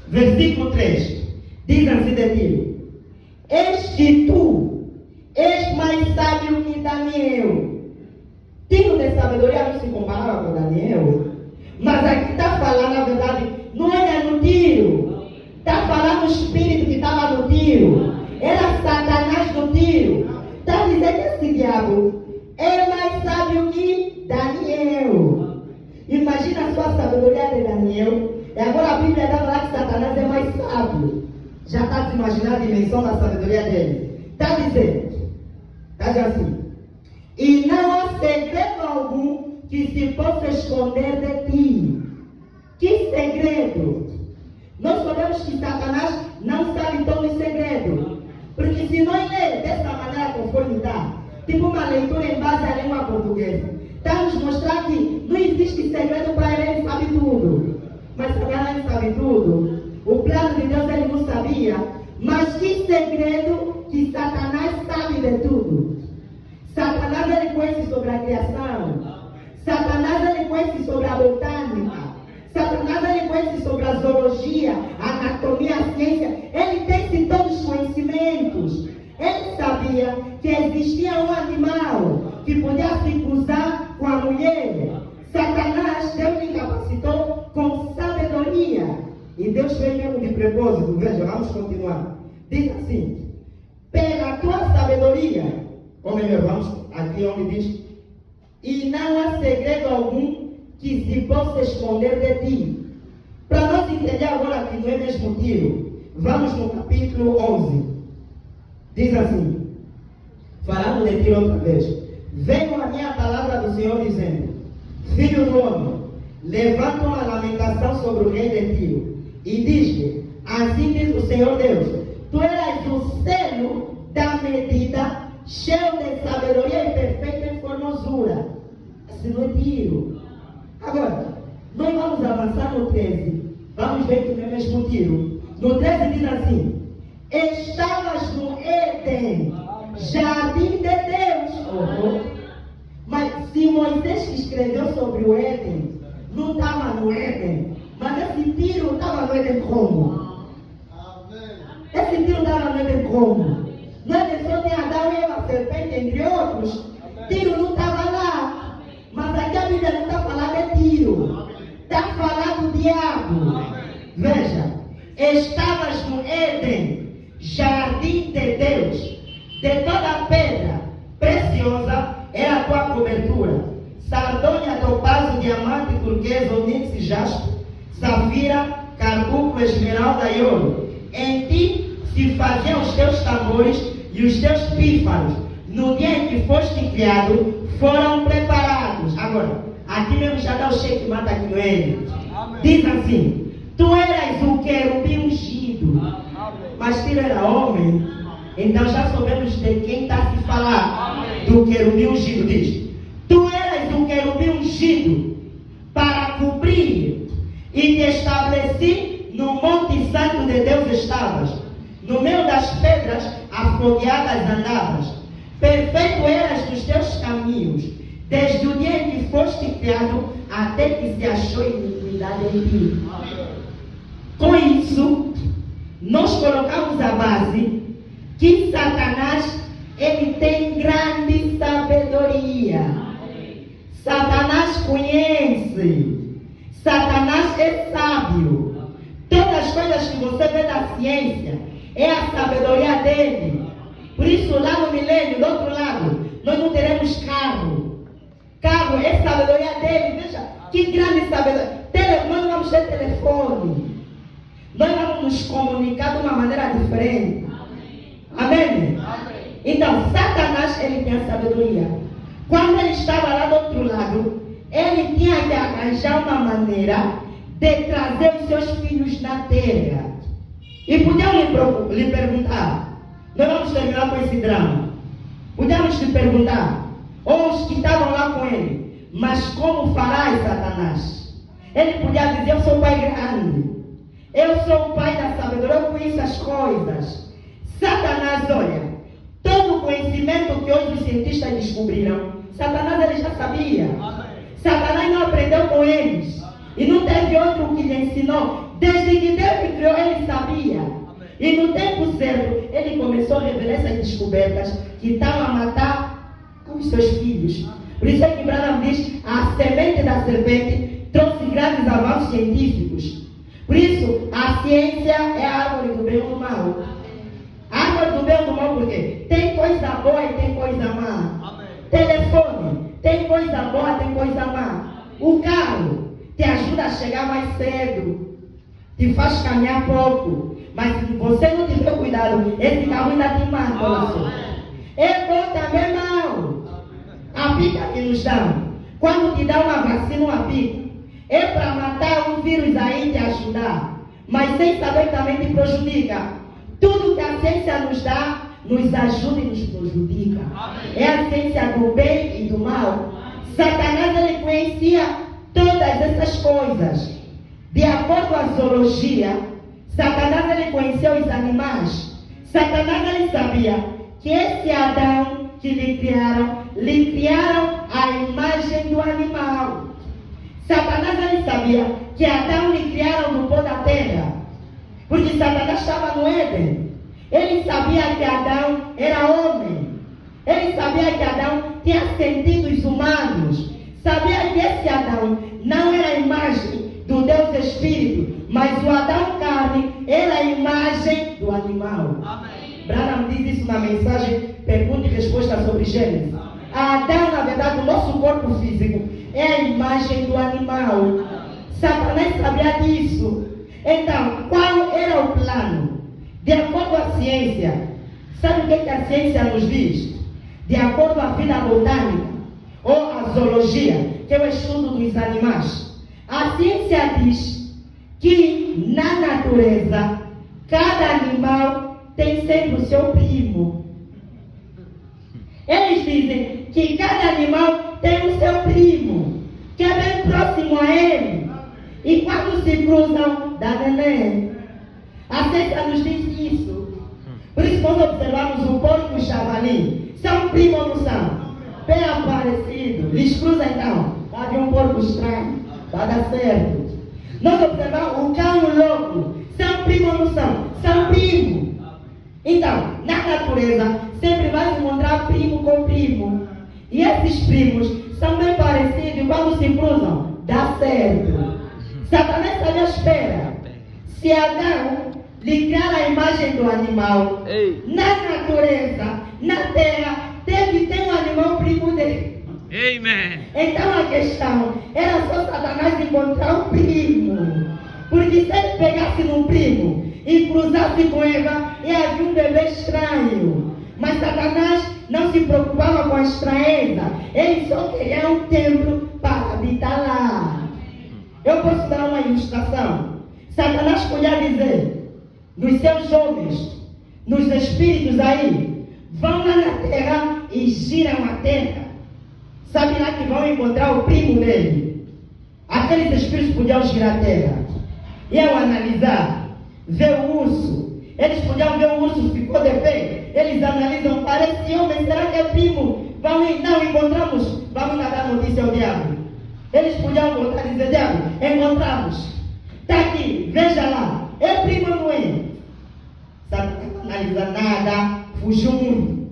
versículo 3. Diz assim de Tiro: Eis que tu és mais sábio que Daniel. Tiro de sabedoria não se comparava com Daniel, mas aqui está falando, na verdade, não era no Tiro, está falando o espírito que estava no Tiro, era Satanás no Tiro. Está dizendo que esse diabo é mais sábio que Daniel. Imagina a sua sabedoria de Daniel, e agora a Bíblia dá lá que Satanás é mais sábio. Já está se imaginando a dimensão da sabedoria dele. Está dizendo, está dizendo assim: e não há segredo algum que se possa esconder de ti. Que segredo? Nós sabemos que Satanás não sabe todo o segredo. Porque se nós ler dessa maneira conforme está, tipo uma leitura em base à língua portuguesa, está nos mostrar que não existe segredo para ele, ele sabe tudo. Mas Satanás não sabe tudo. O plano de Deus ele não sabia. Mas que segredo que Satanás sabe de tudo. Satanás ele conhece sobre a criação. Satanás ele conhece sobre a botânica. Satanás, ele conhece sobre a zoologia, a anatomia, a ciência. Ele tem todos os conhecimentos. Ele sabia que existia um animal que podia se cruzar com a mulher. Satanás, Deus lhe capacitou com sabedoria. E Deus fez mesmo de propósito. Veja, vamos continuar. Diz assim: pela tua sabedoria, ou melhor, vamos aqui onde diz: e não há segredo algum que se possa esconder de ti. Para nós entender agora que não é mesmo tiro, vamos no capítulo 11. Diz assim, falando de Tiro outra vez: veio a minha palavra do Senhor dizendo: filho do homem, levanta uma lamentação sobre o rei de Tiro e diz-lhe: assim diz o Senhor Deus, tu eras o selo da medida, cheio de sabedoria e perfeita em formosura. Assim não é Tiro. Agora, nós vamos avançar no 13. Vamos ver que não é mesmo Tiro. No 13 diz assim: estavas no Éden, jardim de Deus. Mas se Moisés escreveu sobre o Éden, não estava no Éden. Mas esse Tiro estava no Éden como? Esse Tiro estava no Éden como? No Éden só tinha Adão e Eva, serpente, entre outros. Tiro não estava lá. Mas aqui a Bíblia não está falando de Tiro. Está falando do diabo. Veja, estavas no Éden, jardim de Deus, de toda pedra preciosa era a tua cobertura: sardônia, topázio, diamante, turquesa, ônix, jaspe, safira, carbunclo, esmeralda e ouro. Em ti se faziam os teus tambores e os teus pífaros. No dia em que foste criado, foram preparados. Agora, aqui mesmo já dá o cheque mata aqui no Éden. Diz assim: tu eras o querubim ungido. Mas Tiro era homem. Então já soubemos de quem está a se falar. Do querubim ungido. Diz: tu eras o querubim ungido para cobrir, e te estabeleci no monte santo de Deus estavas. No meio das pedras afogueadas andavas. Perfeito eras nos teus caminhos, desde o dia em que foste criado até que se achou iniquidade em ti. Com isso, nós colocamos a base que Satanás, ele tem grande sabedoria. Satanás conhece. Satanás é sábio. Todas as coisas que você vê da ciência é a sabedoria dele. Por isso, lá no milênio, do outro lado, nós não teremos carro. Carro é sabedoria dele. Veja que grande sabedoria. Nós não vamos ter telefone. Nós vamos nos comunicar de uma maneira diferente. Amém? Então, Satanás, ele tem a sabedoria. Quando ele estava lá do outro lado, ele tinha que arranjar uma maneira de trazer os seus filhos na terra. E podiam lhe perguntar: nós vamos terminar com esse drama. Podemos lhe perguntar, ou os que estavam lá com ele: mas como farás, Satanás? Ele podia dizer: eu sou o pai grande, eu sou o pai da sabedoria, eu conheço as coisas. Satanás, olha, todo o conhecimento que hoje os cientistas descobriram, Satanás ele já sabia. Satanás não aprendeu com eles. E não teve outro que lhe ensinou. Desde que Deus lhe criou, ele sabia. E no tempo certo, ele começou a revelar essas descobertas que estavam a matar os seus filhos. Por isso é que Branham diz: a semente da serpente trouxe grandes avanços científicos. Por isso, a ciência é a árvore do bem e do mal. A árvore do bem e do mal, por quê? Tem coisa boa e tem coisa má. Telefone, tem coisa boa, tem coisa má. O carro te ajuda a chegar mais cedo, te faz caminhar pouco. Mas se você não tiver cuidado, esse carro ainda te mata. É bom também mal. A pica que nos dão, quando te dá uma vacina, uma pica, é para matar um vírus aí e te ajudar. Mas sem saber que também te prejudica. Tudo que a ciência nos dá, nos ajuda e nos prejudica. É a ciência do bem e do mal. Satanás, ele conhecia todas essas coisas. De acordo com a zoologia, Satanás, ele conhecia os animais. Satanás, ele sabia que esse Adão que lhe criaram a imagem do animal. Satanás ele sabia que Adão lhe criaram do pó da terra. Porque Satanás estava no Éden. Ele sabia que Adão era homem. Ele sabia que Adão tinha sentidos humanos. Sabia que esse Adão não era a imagem do Deus Espírito, mas o Adão carne era a imagem do animal. Branham diz isso na mensagem Pergunta e Resposta sobre Gênesis. Adão, na verdade, o nosso corpo físico é a imagem do animal. Satanás sabia disso. Então, qual era o plano? De acordo à ciência, sabe o que a ciência nos diz? De acordo à vida botânica, ou à zoologia, que é o estudo dos animais, a ciência diz que na natureza, cada animal tem sempre o seu primo. Eles dizem que cada animal tem o seu primo, que é bem próximo a ele. E quando se cruzam, dá neném. A ciência nos diz isso. Por isso, quando observamos o porco e o javali, são primos ou não são? Bem parecidos. Eles cruzam então. Vai um porco estranho. Vai dar certo. Nós observamos o cão e o lobo. São primos ou não são? São primos. Então, na natureza, sempre vai encontrar primo com primo. E esses primos são bem parecidos e quando se cruzam, dá certo. Satanás está à espera. Se Adão lhe criar a imagem do animal, na natureza, na terra, deve ter um animal primo dele. Amen. Então a questão era só Satanás encontrar um primo. Porque se ele pegasse num primo e cruzasse com Eva, ia haver um bebê estranho. Mas Satanás não se preocupava com a estranheza. Ele só queria um templo para habitar lá. Eu posso dar uma ilustração. Satanás podia dizer, nos seus homens, nos espíritos aí, vão lá na terra e giram a terra. Sabe lá que vão encontrar o primo dele. Aqueles espíritos podiam girar a terra. Iam analisar, ver o urso. Eles podiam ver o urso, ficou de pé. Eles analisam, parece homem, será que é primo? Não encontramos, vamos dar notícia ao diabo. Eles podiam voltar e dizer, diabo, encontramos. Está aqui, veja lá. É primo ou não é? Sabe, não analisa nada, fugiu muito.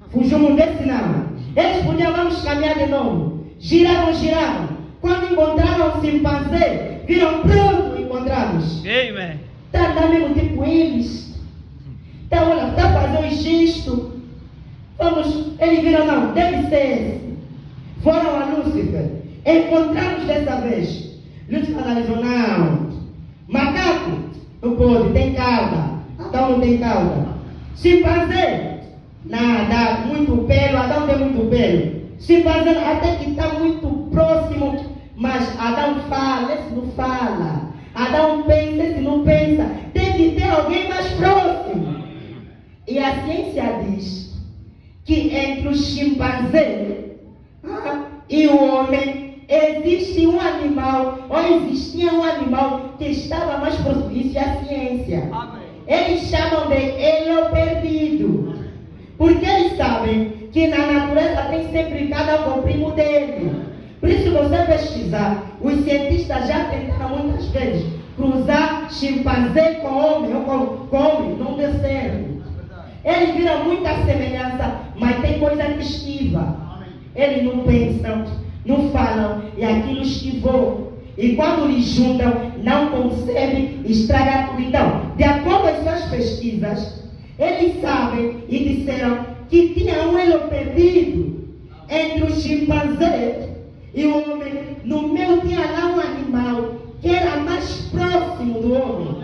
Fugiu muito desse não. Eles podiam, vamos caminhar de novo. Giraram. Quando encontraram o chimpanzé, viram, pronto, encontramos. Amen. Está andando mesmo tipo eles. Então, olha, está fazendo um gesto. Vamos, eles viram, não, deve ser esse. Foram a Lúcifer. Encontramos dessa vez. Lúcifer analisou, não. Macaco, não pode, tem cauda. Adão não tem cauda. Chimpanzé, nada, muito pelo, Adão tem muito pelo. Chimpanzé até que está muito próximo, mas Adão fala, esse não fala. Adão pensa, esse não pensa. Tem que ter alguém mais próximo. E a ciência diz que entre o chimpanzé e o homem existe um animal, ou existia um animal que estava mais próximo. Isso é a ciência. Amém. Eles chamam de elo perdido. Porque eles sabem que na natureza tem sempre cada um com o primo dele. Por isso, se você pesquisar, os cientistas já tentaram muitas vezes cruzar chimpanzé com homem, ou com homem, não deu certo. Eles viram muita semelhança, mas tem coisa que esquiva. Eles não pensam, não falam, e aquilo esquivou. E quando eles juntam, não conseguem estragar tudo. Então, de acordo com as suas pesquisas, eles sabem e disseram que tinha um elo perdido entre o chimpanzé e o homem. No meio tinha lá um animal que era mais próximo do homem.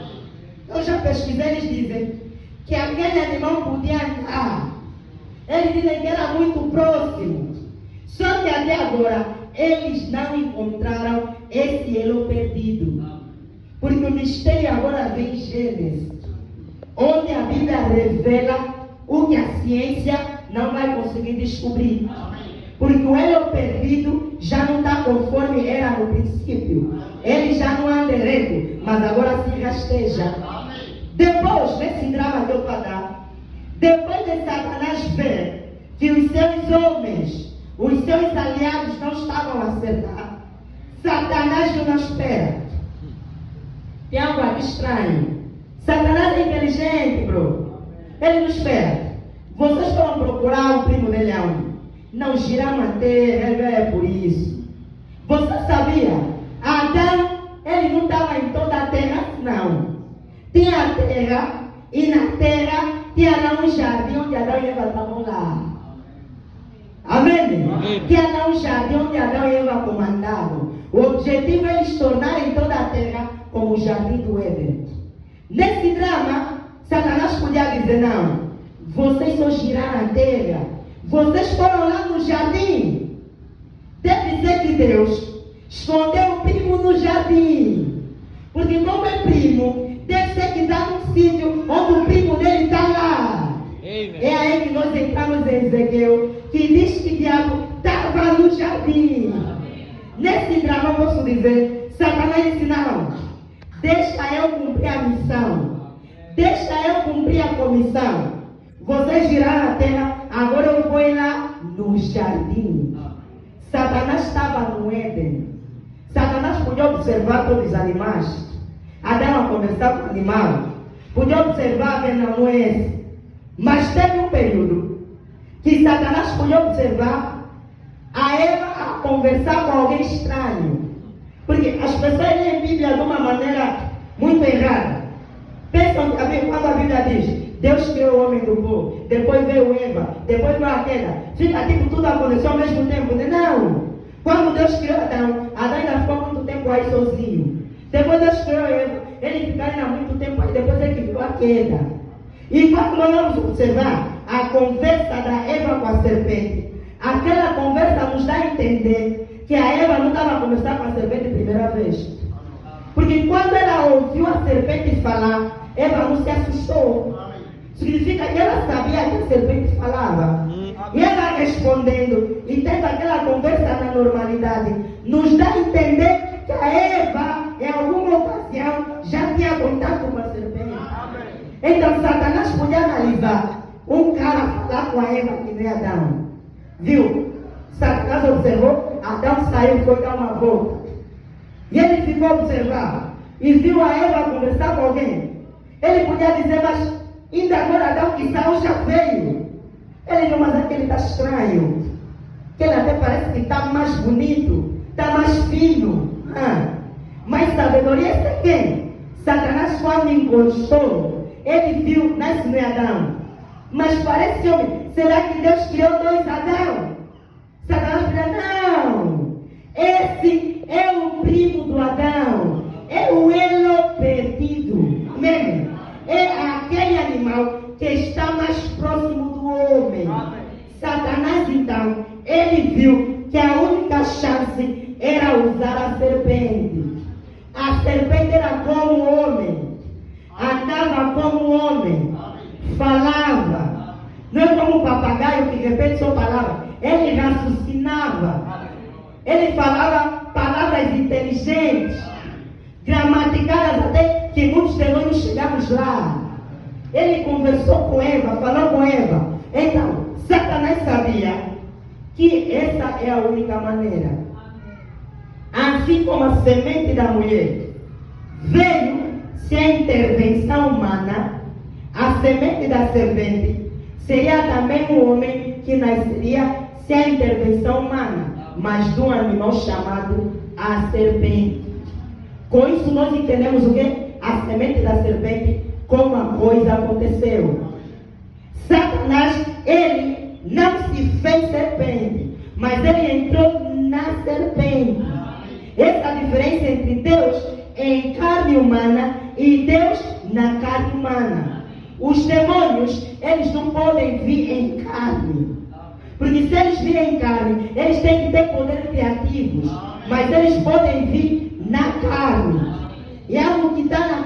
Eu já pesquisei, eles dizem que aquele animal podia andar. Eles dizem que era muito próximo. Só que até agora eles não encontraram esse elo perdido. Porque o mistério agora vem em Gênesis, onde a Bíblia revela o que a ciência não vai conseguir descobrir. Porque o elo perdido já não está conforme era no princípio. Ele já não anda ereto, mas agora se rasteja. Depois, nesse drama que eu vou dar, depois de Satanás ver que os seus homens, os seus aliados não estavam a acertar, Satanás não espera. Tem algo aqui estranho. Satanás é inteligente, bro. Ele não espera. Vocês foram procurar o primo dele aonde? Não girar a terra, é por isso. Você sabia? Adão, ele não estava em toda a terra, não. Tinha a terra, e na terra tinha lá um jardim onde Adão e Eva estavam lá. Amém? Tinha lá um jardim onde Adão e Eva comandavam. O objetivo é eles tornarem toda a terra como o jardim do Éden. Nesse drama, Satanás podia dizer, não, vocês só giraram a terra. Vocês foram lá no jardim. Deve ser que Deus escondeu o primo no jardim. Porque como é primo, deve ser que está num sítio onde o primo dele está lá. É aí que nós entramos em Ezequiel, que diz que o diabo estava no jardim. Nesse drama eu posso dizer, Satanás disse, não, deixa eu cumprir a missão. Deixa eu cumprir a comissão. Vocês giraram a terra, agora eu vou ir lá no jardim. Satanás estava no Éden. Satanás podia observar todos os animais. Adão a conversar com o animal. Podia observar ver não é esse. Mas teve um período que Satanás podia observar a Eva a conversar com alguém estranho. Porque as pessoas leem a Bíblia de uma maneira muito errada. Pensam que quando a Bíblia diz Deus criou o homem do pó, depois veio Eva, depois veio a queda, fica tipo tudo aconteceu ao mesmo tempo, né? Não! Quando Deus criou Adão, Adão ainda ficou muito tempo aí sozinho. Depois Deus criou Eva, ele ficou ainda muito tempo aí, depois é que viu a queda. E quando nós vamos observar a conversa da Eva com a serpente, aquela conversa nos dá a entender que a Eva não estava a conversar com a serpente a primeira vez. Porque quando ela ouviu a serpente falar, Eva não se assustou. Significa que ela sabia que a serpente falava. E ela respondendo e tendo aquela conversa na normalidade, nos dá a entender que a Eva, em alguma ocasião, já tinha contato com a serpente. Então Satanás podia analisar um cara falar com a Eva que nem Adão. Viu? Satanás observou, Adão saiu e foi dar uma volta. E ele ficou observando e viu a Eva conversar com alguém. Ele podia dizer, mas ainda agora Adão que saiu já veio. Ele não, mas aquele está estranho. Que ele até parece que está mais bonito, está mais fino. Mas sabedoria é quem? Satanás quando encostou, ele viu, nasce no Adão. Mas parece homem, será que Deus criou dois Adão? Satanás diz, não, esse é o primo do Adão, é o elo perdido, amém? É aquele animal que está mais próximo do homem. Satanás então, ele viu que a única chance era usar a serpente. A serpente era como o homem, andava como o homem, falava. Não é como um papagaio que repete sua palavra. Ele raciocinava. Ele falava palavras inteligentes, gramaticadas até que muitos de nós não chegamos lá. Ele conversou com Eva, falou com Eva. Então, Satanás sabia que essa é a única maneira. Assim como a semente da mulher veio sem a intervenção humana, a semente da serpente seria também um homem que nasceria sem a intervenção humana, mas de um animal chamado a serpente. Com isso nós entendemos o que? A semente da serpente, como a coisa aconteceu. Satanás, ele não se fez serpente, mas ele entrou na serpente. Essa é a diferença entre Deus em carne humana e Deus na carne humana. Os demônios, eles não podem vir em carne. Porque se eles virem em carne, eles têm que ter poderes criativos. Mas eles podem vir na carne. E algo que está na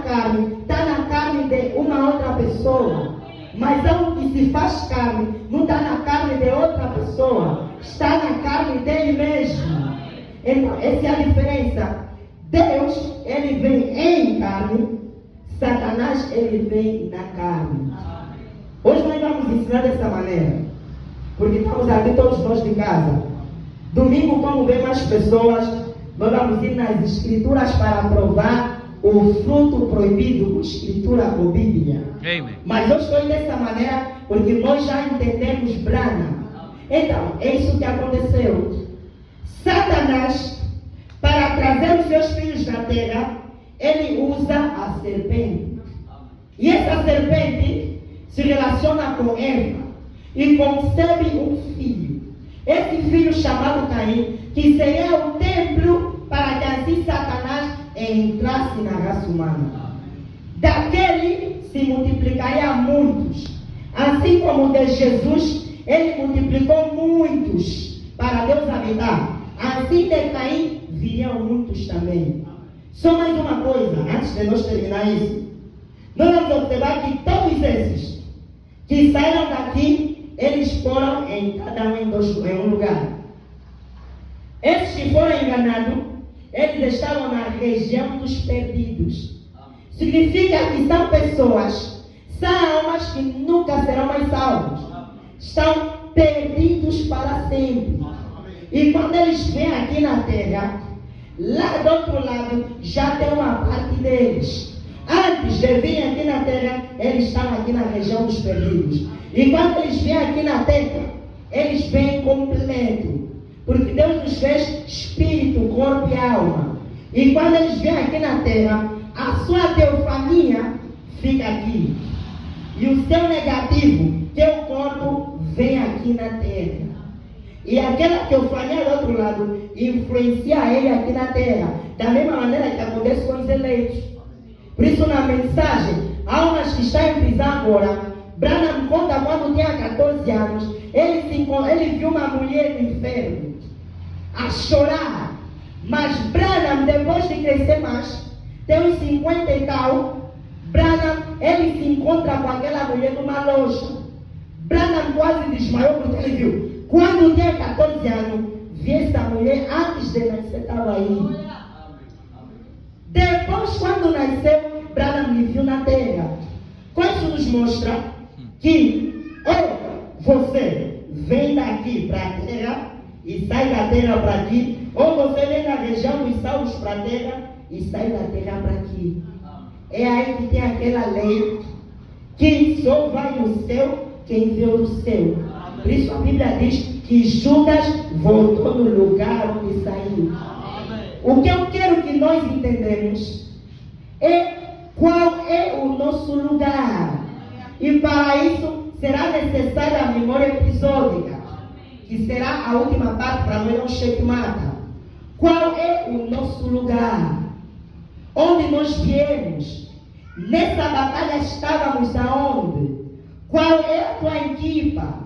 carne de uma outra pessoa. Mas algo que se faz carne, não está na carne de outra pessoa. Está na carne dele mesmo. Então, essa é a diferença. Deus, ele vem em carne. Satanás, ele vem na carne. Hoje nós vamos ensinar dessa maneira. Porque estamos aqui todos nós de casa. Domingo, como vem mais pessoas, Nós vamos ir nas escrituras para provar o fruto proibido com escritura ou Bíblia. Amen. Mas eu estou dessa maneira porque nós já entendemos Branham. Então, é isso que aconteceu. Satanás, para trazer os seus filhos da terra, ele usa a serpente. E essa serpente se relaciona com Eva e concebe um filho. Esse filho chamado Caim, que seria o templo para que assim Satanás entrasse na raça humana. Daquele se multiplicaria muitos. Assim como de Jesus, ele multiplicou muitos para Deus habitar. Assim de Caim viriam muitos também. Só mais uma coisa, antes de nós terminar isso. Nós vamos observar que todos esses que saíram daqui, eles foram em cada um em um lugar. Esses que foram enganados, eles estavam na região dos perdidos. Significa que são pessoas, são almas que nunca serão mais salvos. Estão perdidos para sempre. E quando eles vêm aqui na terra, lá do outro lado já tem uma parte deles. Antes de vir aqui na terra, eles estavam aqui na região dos perdidos. E quando eles vêm aqui na terra, eles vêm completo. Porque Deus nos fez espírito, corpo e alma. E quando eles vêm aqui na terra, a sua teofania fica aqui. E o seu negativo, teu corpo, vem aqui na terra. E aquela teofania do outro lado influencia ele aqui na terra. Da mesma maneira que acontece com os eleitos. Por isso, na mensagem, há umas que estão em prisão agora. Branham conta quando tinha 14 anos, ele viu uma mulher no inferno a chorar. Mas Branham, depois de crescer mais, tem uns 50 e tal, Branham, ele se encontra com aquela mulher numa loja. Branham quase desmaiou porque ele viu. Quando tinha 14 anos, vi essa mulher antes de nascer, estava aí. Depois, quando nasceu, Branham me viu na terra. Isso nos mostra que ou você vem daqui para a terra e sai da terra para aqui, ou você vem da região dos salvos para a terra e sai da terra para aqui. É aí que tem aquela lei que só vai no céu quem vê o céu. Por isso a Bíblia diz que Judas voltou no lugar onde saiu. O que eu quero que nós entendamos é qual é o nosso lugar. E para isso será necessária a memória episódica, que será a última parte para nós não checkmata. Qual é o nosso lugar? Onde nós viemos? Nessa batalha estávamos aonde? Qual é a tua equipa?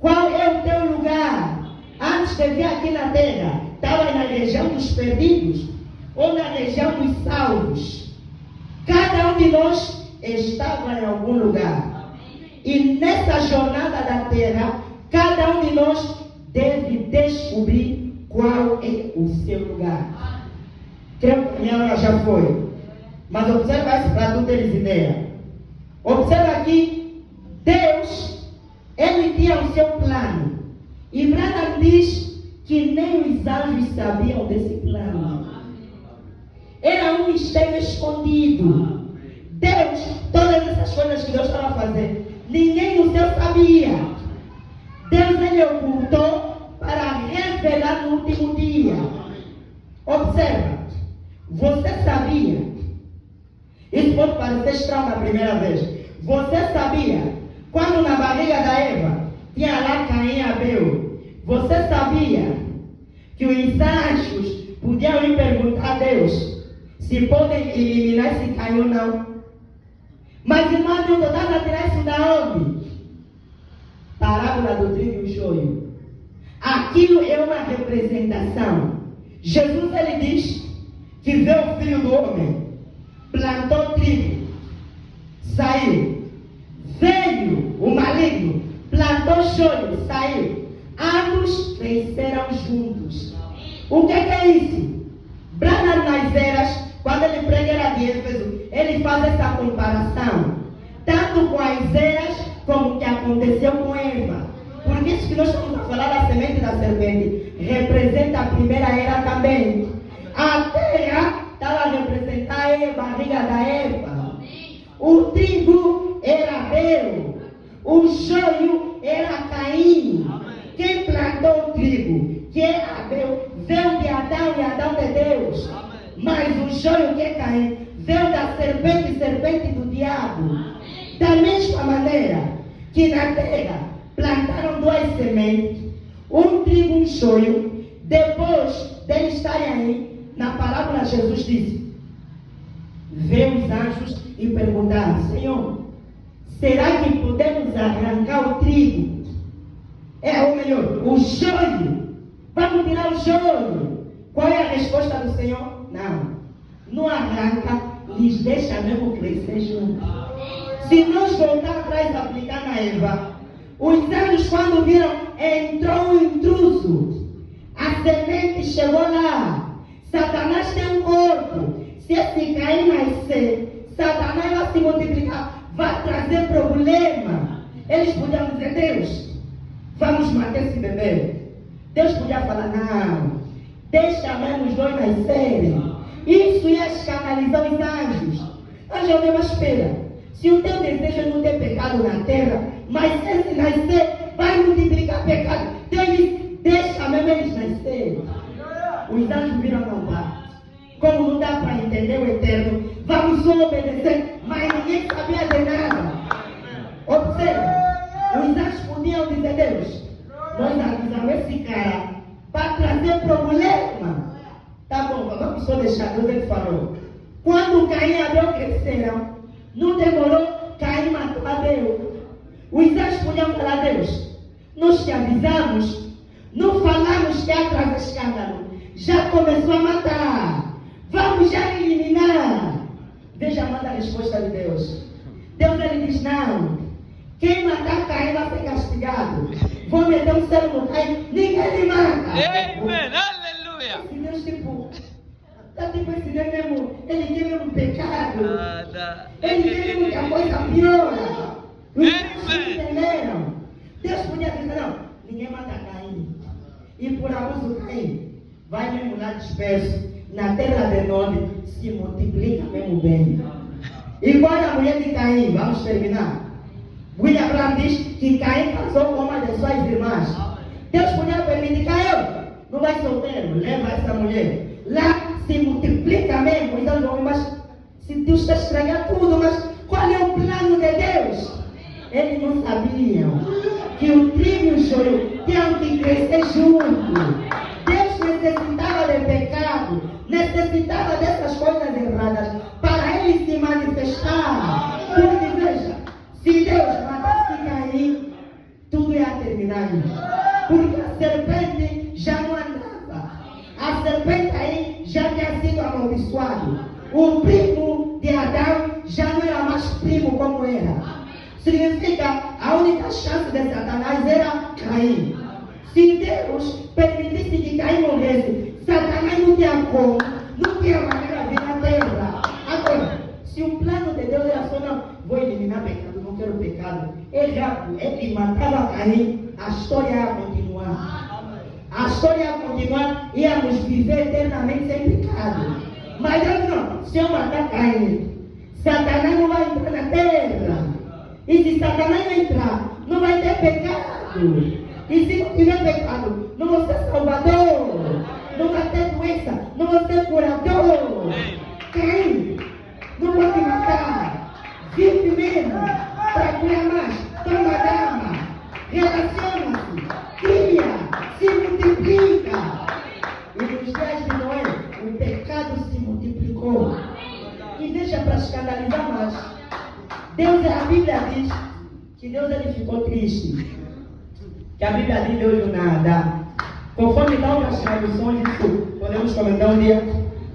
Qual é o teu lugar? Antes de vir aqui na terra, estava na região dos perdidos ou na região dos salvos? Cada um de nós estava em algum lugar. E nessa jornada da terra, cada um de nós deve descobrir qual é o seu lugar. Creio que a minha hora já foi. Mas observa isso para tu teres ideia. Observa aqui, Deus, ele tinha o seu plano. E Branham diz que nem os anjos sabiam desse plano. Era um mistério escondido. Deus, todas essas coisas que Deus estava fazendo, ninguém no céu sabia. Deus ele ocultou para revelar no último dia. Observa, você sabia? Isso pode parecer estranho na primeira vez. Você sabia? Quando na barriga da Eva tinha lá Caim e Abel, você sabia que os anjos podiam ir perguntar a Deus se podem eliminar esse Caim ou não? Mas irmão, tu estás a tirar isso da onde? Parábola do trigo e o joio. Aquilo é uma representação. Jesus ele diz que vê o Filho do Homem, plantou trigo, saiu. Veio o maligno, plantou joio, saiu. Ambos cresceram juntos. O que é isso? Branham nas eras, quando ele prega era de Éfeso, ele faz essa comparação, tanto com as eras como o que aconteceu com Eva. Por isso que nós estamos a falar da semente da serpente, representa a primeira era também. A terra estava a representar a barriga da Eva. O trigo era Abel. O joio era Caim. Quem plantou o trigo, que é Abel, veio de Adão e Adão de Deus. Mas o joio, que é Caim, veio da serpente do diabo. Da mesma maneira que na terra plantaram duas sementes, um trigo e um joio. Depois deles estarem aí, na parábola Jesus disse, veio os anjos e perguntaram, Senhor, será que podemos arrancar o trigo? Ou melhor, o joio. Vamos tirar o joio. Qual é a resposta do Senhor? Não arranca, lhes deixa mesmo crescer junto. Se nós voltarmos atrás e aplicar na Eva, os anjos quando viram, entrou um intruso. A semente chegou lá. Satanás tem um corpo. Se esse Caim nascer, Satanás vai se multiplicar, vai trazer problema. Eles podiam dizer, Deus, vamos matar esse bebê. Deus podia falar, não, deixa mesmo os dois nascerem. Isso ia escandalizar os anjos. Anjo, mesmo espera. Se o teu desejo é não ter pecado na terra, mas esse nascer vai multiplicar pecado. Deus diz, deixa mesmo eles nascerem. Os anjos viram não dá. Como não dá para entender o eterno, vamos só obedecer, mas ninguém sabia de nada. Observe, os anjos podiam dizer, Deus, nós avisamos esse cara para trazer problema. Tá bom, vamos só deixar, Deus ele falou. Quando Caim e Abel cresceram, não demorou, Caim matou Abel. Os anjos podiam falar, Deus, nós te avisamos, não falamos que ia trazer escândalo, já começou a matar, vamos já eliminar. Veja, manda a resposta de Deus. Deus ele diz, não, quem matar Caim vai ser castigado. Vou meter um selo no Caim, ninguém me mata. Amen. Aleluia. Esse Deus tipo, tá tipo esse Deus mesmo, ele quer mesmo pecado. Ele quer mesmo que a coisa piora. Os anjos entenderam. Deus podia dizer, não, ninguém mata Caim. E por abuso Caim, vai mesmo lá disperso, na terra de Nod, se multiplica mesmo bem. Igual a mulher de Caim, vamos terminar. William Branham diz que Caim casou com uma de suas irmãs. Deus podia permitir, Caim, não vai solteiro, leva essa mulher. Lá se multiplica mesmo, então, mas se Deus está estragando tudo, mas qual é o plano de Deus? Eles não sabiam que o trigo e o joio tinham que crescer junto. Deus necessitava de pecado, necessitava dessas coisas erradas para ele se manifestar. Porque veja, se Deus matasse Caim, tudo ia terminar aí. Porque a serpente já não andava. A serpente aí já tinha sido amaldiçoado. O primo de Adão já não era mais primo como era. Significa, a única chance de Satanás era Caim. Se Deus permitisse que Caim morresse, Satanás não tinha como, não tinha maneira de vir na terra. Agora, se o plano de Deus era só, não, vou eliminar pecado, não quero pecado. Ele matava Caim, a história ia continuar. A história ia continuar, íamos viver eternamente sem pecado. Mas Deus não, se eu matar Caim, Satanás não vai entrar na terra. E se Satanás não entrar, não vai ter pecado. E se não tiver pecado, não vou ser salvador, não vai ter doença, não vou ser curador. Caim, não vou te matar. Vive mesmo, procura mais, toma dama, relaciona-se, cria, se multiplica. E nos dias de Noé, o pecado se multiplicou. E deixa para escandalizar mais. Deus, a Bíblia diz que Deus ele ficou triste. Que a Bíblia diz Deus do nada. Conforme dá outras traduções, isso podemos comentar um dia.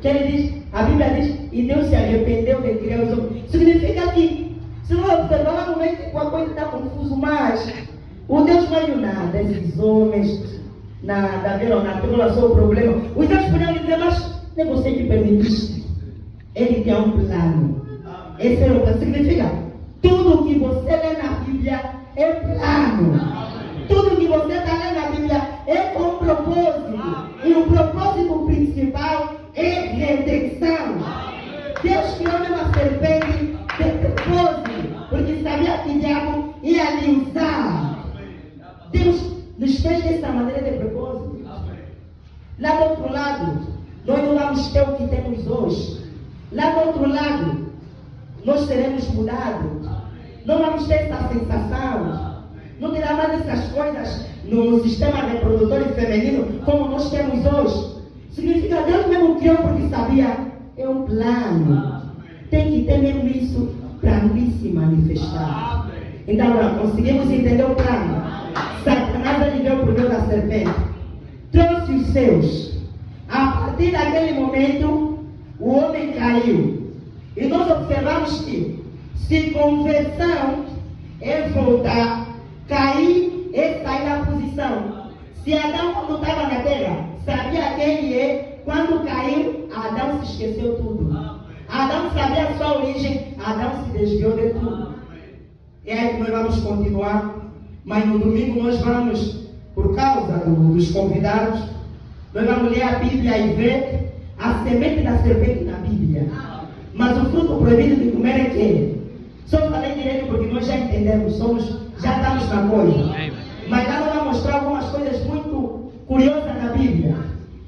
Que ele diz, a Bíblia diz, e Deus se arrependeu de criar os homens. Significa que, se não observar, no momento que a coisa está confusa, mas o Deus não é do nada. Esses homens, na tribulação, o problema. Os Deus podiam dizer, mas não é você que permitiste. Ele tem um plano. Esse é o plano. Significa, tudo que você lê na Bíblia é plano. Tudo que você está lendo na Bíblia é com propósito. E o propósito principal é redenção. Deus criou uma serpente de propósito, porque sabia que o diabo ia lhe usar. Deus nos fez dessa maneira de propósito. Lá do outro lado, nós não vamos ter o que temos hoje. Lá do outro lado, nós seremos mudados. Não vamos ter essa sensação. Não terá mais essas coisas no sistema reprodutor feminino como nós temos hoje. Significa que Deus mesmo criou porque sabia, é um plano. Tem que ter mesmo isso para lhe se manifestar. Então agora, conseguimos entender o plano. Satanás ele veio por meio da serpente. Trouxe os seus. A partir daquele momento, o homem caiu. E nós observamos que se conversão é voltar, cair é sair da posição. Se Adão, quando estava na terra, sabia quem ele é, quando caiu, Adão se esqueceu tudo. Adão sabia a sua origem, Adão se desviou de tudo. E aí nós vamos continuar, mas no domingo nós vamos, por causa dos convidados, nós vamos ler a Bíblia e ver a semente da serpente na Bíblia. Mas o fruto proibido de comer é que? Só falei direito porque nós já entendemos, já estamos na coisa. Mas lá nós vamos mostrar algumas coisas muito curiosas na Bíblia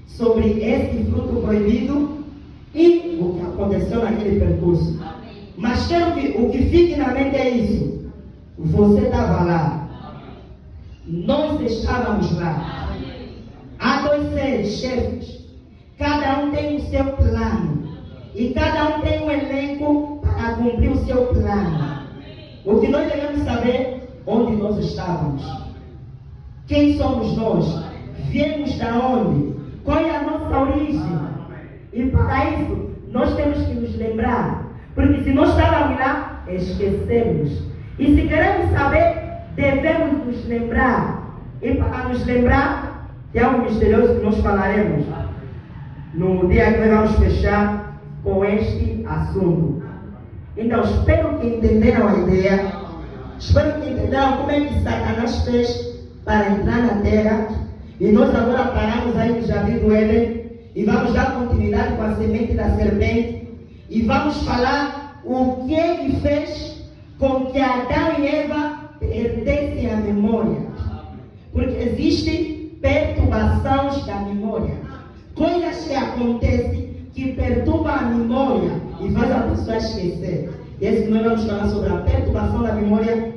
sobre esse fruto proibido e o que aconteceu naquele percurso. Mas quero que o que fique na mente é isso. Você estava lá. Nós estávamos lá. Há dois seres, chefes. Cada um tem o seu plano. E cada um tem um elenco para cumprir o seu plano. O que nós devemos saber, onde nós estávamos. Quem somos nós? Viemos da onde? Qual é a nossa origem? E para isso, nós temos que nos lembrar. Porque se nós estávamos lá, esquecemos. E se queremos saber, devemos nos lembrar. E para nos lembrar, que é algo misterioso que nós falaremos no dia que nós vamos fechar com este assunto. Então, espero que entenderam a ideia. Espero que entenderam como é que Satanás fez para entrar na terra. E nós agora paramos aí no Jardim do Éden e vamos dar continuidade com a semente da serpente e vamos falar o que ele fez com que Adão e Eva perdessem a memória. Porque existe perturbações da memória. Coisas que acontecem que perturbam a memória e faz a pessoa esquecer. E esse nós vamos falar sobre a perturbação da memória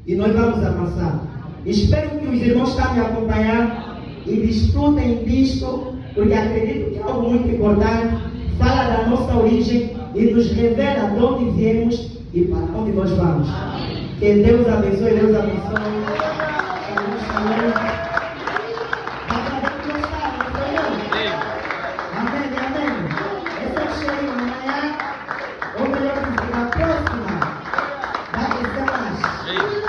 e nós vamos avançar. Espero que os irmãos estão me acompanhando e desfrutem disto, porque acredito que é algo muito importante. Fala da nossa origem e nos revela de onde viemos e para onde nós vamos. Que Deus abençoe, Deus abençoe. Amém, amém. Essa é cheia amanhã, ou melhor dizer, na próxima, vai ser mais.